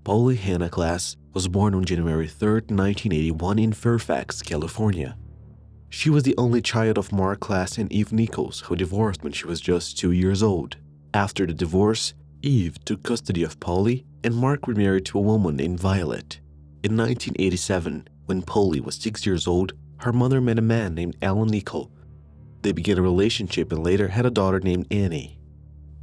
Polly Hannah Klaas was born on January 3, 1981 in Fairfax, California. She was the only child of Mark Klaas and Eve Nichols, who divorced when she was just 2 years old. After the divorce, Eve took custody of Polly and Mark remarried to a woman named Violet. In 1987, when Polly was 6 years old, her mother met a man named Alan Nicol. They began a relationship and later had a daughter named Annie.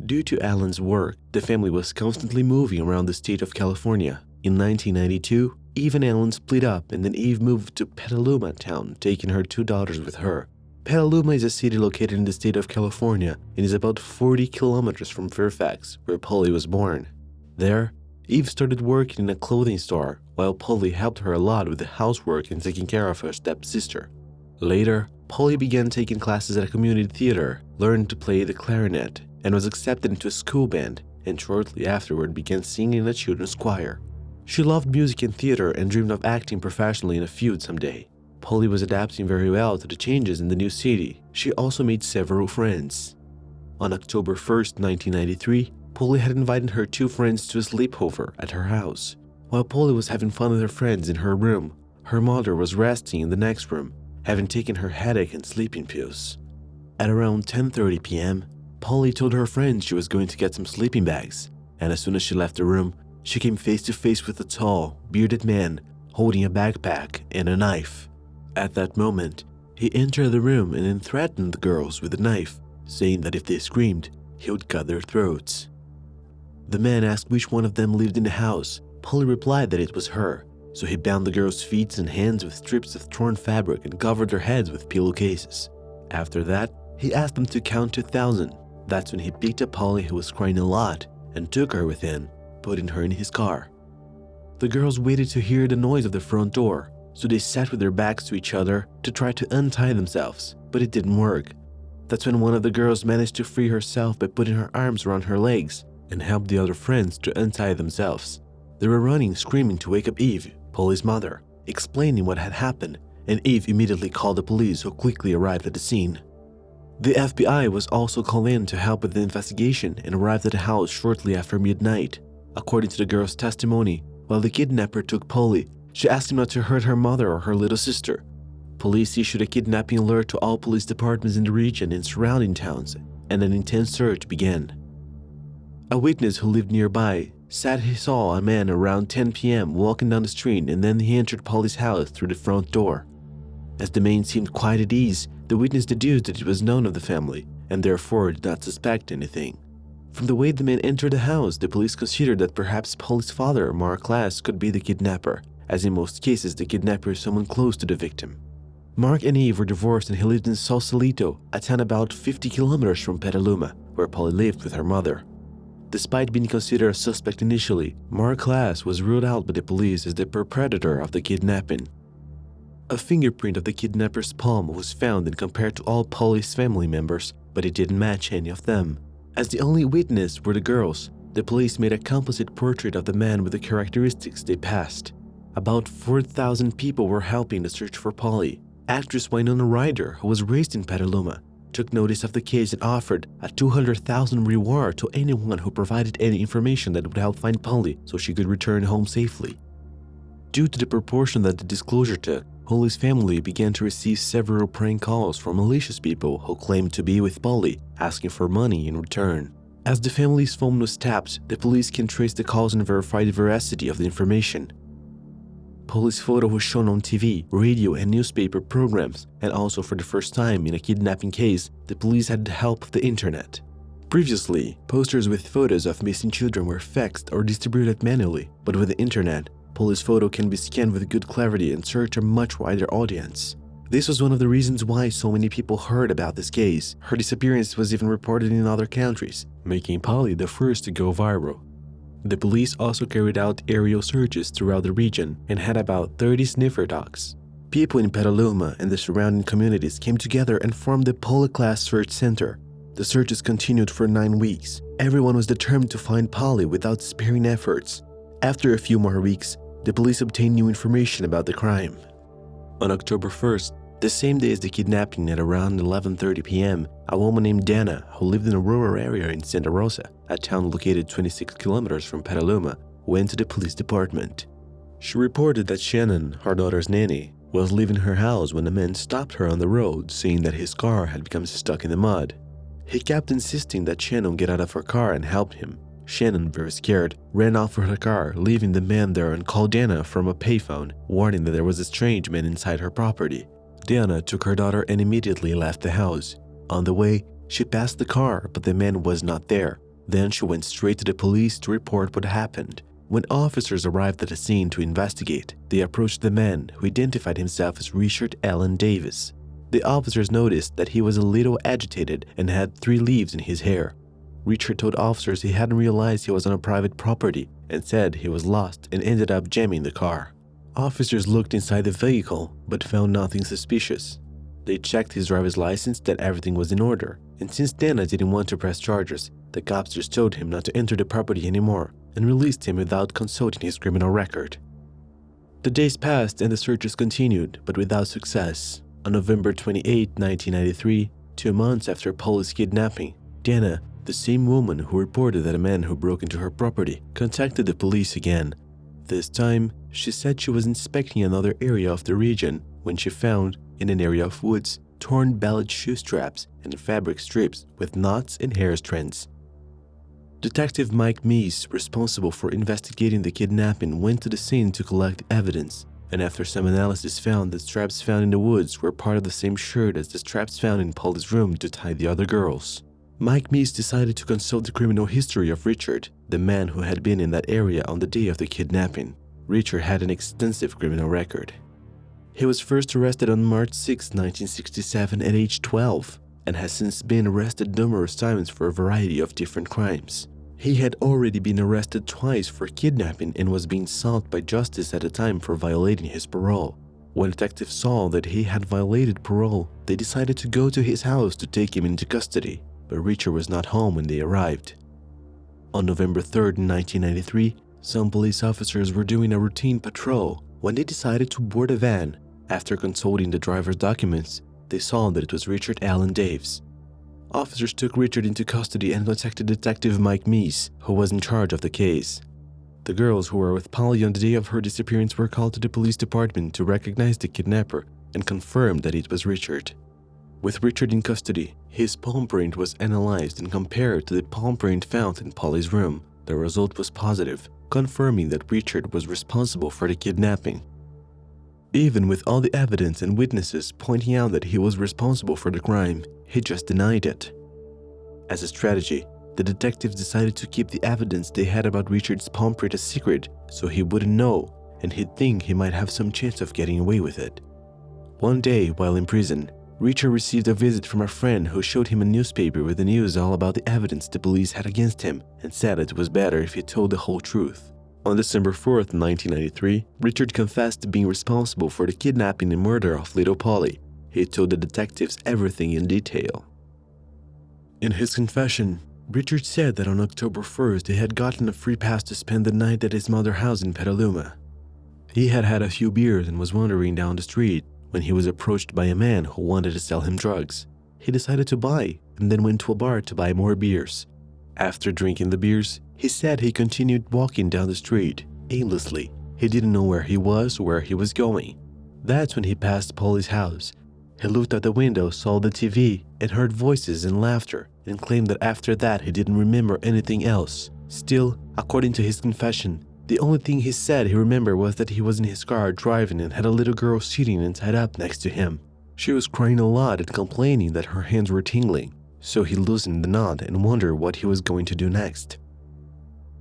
Due to Alan's work, the family was constantly moving around the state of California. In 1992, Eve and Alan split up and then Eve moved to Petaluma town, taking her 2 daughters with her. Petaluma is a city located in the state of California and is about 40 kilometers from Fairfax, where Polly was born. There, Eve started working in a clothing store, while Polly helped her a lot with the housework and taking care of her stepsister. Later, Polly began taking classes at a community theater, learned to play the clarinet, and was accepted into a school band, and shortly afterward began singing in a children's choir. She loved music and theater and dreamed of acting professionally in a feud someday. Polly was adapting very well to the changes in the new city. She also made several friends. On October 1st, 1993, Polly had invited her 2 friends to a sleepover at her house. While Polly was having fun with her friends in her room, her mother was resting in the next room, having taken her headache and sleeping pills. At around 10:30 p.m., Polly told her friends she was going to get some sleeping bags, and as soon as she left the room, she came face to face with a tall, bearded man holding a backpack and a knife. At that moment, he entered the room and then threatened the girls with a knife, saying that if they screamed, he would cut their throats. The man asked which one of them lived in the house. Polly replied that it was her, so he bound the girls' feet and hands with strips of torn fabric and covered their heads with pillowcases. After that, he asked them to count to 1,000. That's when he picked up Polly, who was crying a lot, and took her with him, putting her in his car. The girls waited to hear the noise of the front door, so they sat with their backs to each other to try to untie themselves, but it didn't work. That's when one of the girls managed to free herself by putting her arms around her legs and helped the other friends to untie themselves. They were running, screaming to wake up Eve, Polly's mother, explaining what had happened, and Eve immediately called the police, who quickly arrived at the scene. The FBI was also called in to help with the investigation and arrived at the house shortly after midnight. According to the girl's testimony, while the kidnapper took Polly, she asked him not to hurt her mother or her little sister. Police issued a kidnapping alert to all police departments in the region and surrounding towns, and an intense search began. A witness who lived nearby said he saw a man around 10 p.m. walking down the street, and then he entered Polly's house through the front door. As the man seemed quite at ease, the witness deduced that it was known of the family, and therefore did not suspect anything. From the way the man entered the house, the police considered that perhaps Polly's father, Mark Klaas, could be the kidnapper, as in most cases the kidnapper is someone close to the victim. Mark and Eve were divorced and he lived in Sausalito, a town about 50 kilometers from Petaluma, where Polly lived with her mother. Despite being considered a suspect initially, Mark Klaas was ruled out by the police as the perpetrator of the kidnapping. A fingerprint of the kidnapper's palm was found and compared to all Polly's family members, but it didn't match any of them. As the only witness were the girls, the police made a composite portrait of the man with the characteristics they passed. About 4,000 people were helping the search for Polly. Actress Winona Ryder, who was raised in Petaluma, took notice of the case and offered a $200,000 reward to anyone who provided any information that would help find Polly so she could return home safely. Due to the proportion that the disclosure took, Polly's family began to receive several prank calls from malicious people who claimed to be with Polly, asking for money in return. As the family's phone was tapped, the police can trace the calls and verify the veracity of the information. Polly's photo was shown on TV, radio, and newspaper programs, and also for the first time in a kidnapping case, the police had the help of the internet. Previously, posters with photos of missing children were faxed or distributed manually, but with the internet, Polly's photo can be scanned with good clarity and search a much wider audience. This was one of the reasons why so many people heard about this case. Her disappearance was even reported in other countries, making Polly the first to go viral. The police also carried out aerial searches throughout the region and had about 30 sniffer dogs. People in Petaluma and the surrounding communities came together and formed the Polly Klaas Search Center. The searches continued for 9 weeks. Everyone was determined to find Polly without sparing efforts. After a few more weeks, the police obtained new information about the crime. On October 1st, the same day as the kidnapping at around 11:30 p.m., a woman named Dana, who lived in a rural area in Santa Rosa, a town located 26 kilometers from Petaluma, went to the police department. She reported that Shannon, her daughter's nanny, was leaving her house when a man stopped her on the road, saying that his car had become stuck in the mud. He kept insisting that Shannon get out of her car and help him. Shannon, very scared, ran off with her car, leaving the man there, and called Diana from a payphone, warning that there was a strange man inside her property. Diana took her daughter and immediately left the house. On the way, she passed the car, but the man was not there. Then she went straight to the police to report what happened. When officers arrived at the scene to investigate, they approached the man, who identified himself as Richard Allen Davis. The officers noticed that he was a little agitated and had 3 leaves in his hair. Richard told officers he hadn't realized he was on a private property and said he was lost and ended up jamming the car. Officers looked inside the vehicle but found nothing suspicious. They checked his driver's license that everything was in order, and since Dana didn't want to press charges, the cops just told him not to enter the property anymore and released him without consulting his criminal record. The days passed and the searches continued, but without success. On November 28, 1993, 2 months after Polly's kidnapping, Dana, the same woman who reported that a man who broke into her property, contacted the police again. This time, she said she was inspecting another area of the region when she found, in an area of woods, torn belted shoe straps and fabric strips with knots and hair strands. Detective Mike Meese, responsible for investigating the kidnapping, went to the scene to collect evidence, and after some analysis found that straps found in the woods were part of the same shirt as the straps found in Polly's room to tie the other girls. Mike Meese decided to consult the criminal history of Richard, the man who had been in that area on the day of the kidnapping. Richard had an extensive criminal record. He was first arrested on March 6, 1967 at age 12, and has since been arrested numerous times for a variety of different crimes. He had already been arrested twice for kidnapping and was being sought by justice at the time for violating his parole. When detectives saw that he had violated parole, they decided to go to his house to take him into custody, but Richard was not home when they arrived. On November 3, 1993, some police officers were doing a routine patrol when they decided to board a van. After consulting the driver's documents, they saw that it was Richard Allen Davis. Officers took Richard into custody and contacted Detective Mike Meese, who was in charge of the case. The girls who were with Polly on the day of her disappearance were called to the police department to recognize the kidnapper and confirm that it was Richard. With Richard in custody, his palm print was analyzed and compared to the palm print found in Polly's room. The result was positive, confirming that Richard was responsible for the kidnapping. Even with all the evidence and witnesses pointing out that he was responsible for the crime, he just denied it. As a strategy, the detectives decided to keep the evidence they had about Richard's palm print a secret so he wouldn't know and he'd think he might have some chance of getting away with it. One day, while in prison, Richard received a visit from a friend who showed him a newspaper with the news all about the evidence the police had against him and said it was better if he told the whole truth. On December 4, 1993, Richard confessed to being responsible for the kidnapping and murder of little Polly. He told the detectives everything in detail. In his confession, Richard said that on October 1st he had gotten a free pass to spend the night at his mother's house in Petaluma. He had had a few beers and was wandering down the street when he was approached by a man who wanted to sell him drugs. He decided to buy and then went to a bar to buy more beers. After drinking the beers, he said he continued walking down the street, aimlessly. He didn't know where he was or where he was going. That's when he passed Polly's house. He looked out the window, saw the TV, and heard voices and laughter, and claimed that after that he didn't remember anything else. Still, according to his confession, the only thing he said he remembered was that he was in his car driving and had a little girl sitting and tied up next to him. She was crying a lot and complaining that her hands were tingling, so he loosened the knot and wondered what he was going to do next.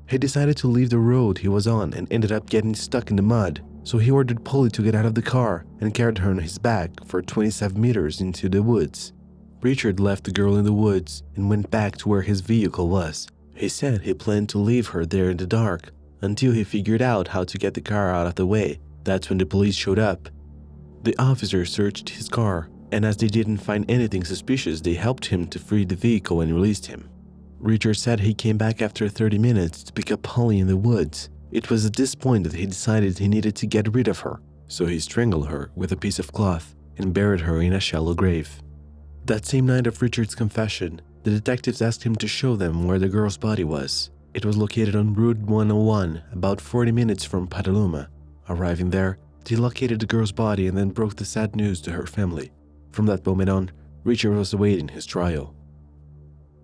He decided to leave the road he was on and ended up getting stuck in the mud, so he ordered Polly to get out of the car and carried her on his back for 27 meters into the woods. Richard left the girl in the woods and went back to where his vehicle was. He said he planned to leave her there in the dark until he figured out how to get the car out of the way. That's when the police showed up. The officers searched his car, and as they didn't find anything suspicious, they helped him to free the vehicle and released him. Richard said he came back after 30 minutes to pick up Polly in the woods. It was at this point that he decided he needed to get rid of her, so he strangled her with a piece of cloth and buried her in a shallow grave. That same night of Richard's confession, the detectives asked him to show them where the girl's body was. It was located on Route 101, about 40 minutes from Petaluma. Arriving there, they located the girl's body and then broke the sad news to her family. From that moment on, Richard was awaiting his trial.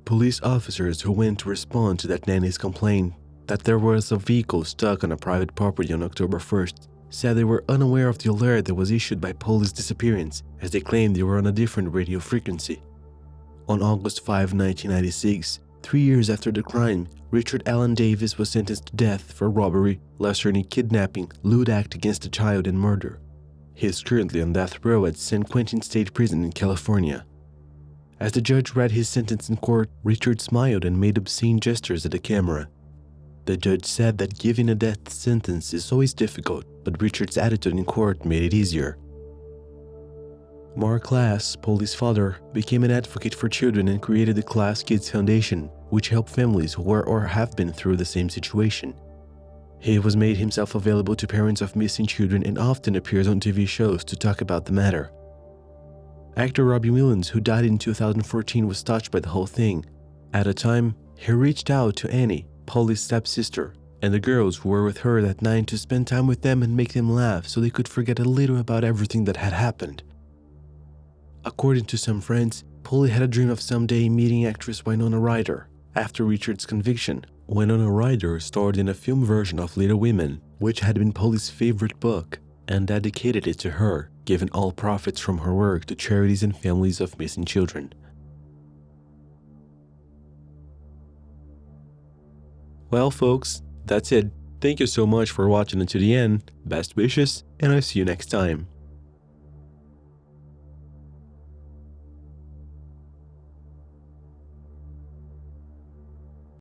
Police officers who went to respond to that nanny's complaint that there was a vehicle stuck on a private property on October 1st said they were unaware of the alert that was issued by police disappearance, as they claimed they were on a different radio frequency. On August 5, 1996, 3 years after the crime, Richard Allen Davis was sentenced to death for robbery, larceny, kidnapping, lewd act against a child, and murder. He is currently on death row at San Quentin State Prison in California. As the judge read his sentence in court, Richard smiled and made obscene gestures at the camera. The judge said that giving a death sentence is always difficult, but Richard's attitude in court made it easier. Mark Klaas, Polly's father, became an advocate for children and created the Klaas Kids Foundation, which helped families who were or have been through the same situation. He has made himself available to parents of missing children and often appears on TV shows to talk about the matter. Actor Robbie Williams, who died in 2014, was touched by the whole thing. At a time, he reached out to Annie, Polly's stepsister, and the girls who were with her that night to spend time with them and make them laugh so they could forget a little about everything that had happened. According to some friends, Polly had a dream of someday meeting actress Winona Ryder. After Richard's conviction, Winona Ryder starred in a film version of Little Women, which had been Polly's favorite book, and dedicated it to her, giving all profits from her work to charities and families of missing children. Well, folks, that's it. Thank you so much for watching until the end. Best wishes, and I'll see you next time.